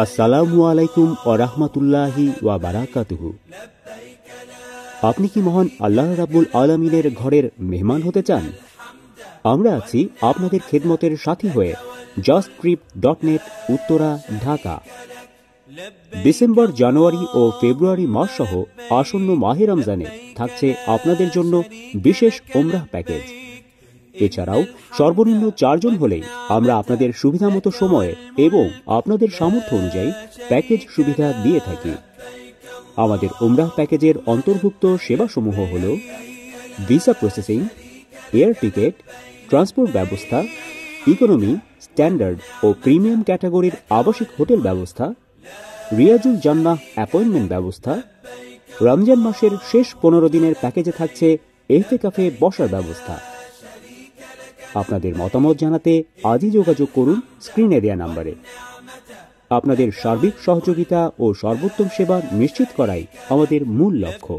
আসসালামু আলাইকুম ওয়া রাহমাতুল্লাহি ওয়া বারাকাতুহু। আপনি কি মহান আল্লাহ রাব্বুল আলামিনের ঘরের মেহমান হতে চান? আমরা আছি আপনাদের খেদমতের সাথী হয়ে justtrip.net, উত্তরা, ঢাকা। ডিসেম্বর, জানুয়ারি ও ফেব্রুয়ারি মাস সহ আসন্ন মাহে রমজানে থাকছে আপনাদের জন্য বিশেষ ওমরাহ প্যাকেজ। এছাড়াও সর্বনিম্ন 4 জন হলেই আমরা আপনাদের সুবিধামতো সময়ে এবং আপনাদের সামর্থ্য অনুযায়ী প্যাকেজ সুবিধা দিয়ে থাকি। আমাদের ওমরাহ প্যাকেজের অন্তর্ভুক্ত সেবাসমূহ হল visa processing, air ticket, transport ব্যবস্থা, ইকোনমি, স্ট্যান্ডার্ড ও প্রিমিয়াম ক্যাটাগরির আবাসিক হোটেল ব্যবস্থা, রিয়াজুল জান্নাহ অ্যাপয়েন্টমেন্ট ব্যবস্থা। রমজান মাসের শেষ 15 দিনের প্যাকেজে থাকছে ইহতিকাফে বসার ব্যবস্থা। আপনাদের মতামত জানাতে আজই যোগাযোগ করুন স্ক্রিনে দেয়া নম্বরে। আপনাদের সার্বিক সহযোগিতা ও সর্বোত্তম সেবা নিশ্চিত করাই আমাদের মূল লক্ষ্য।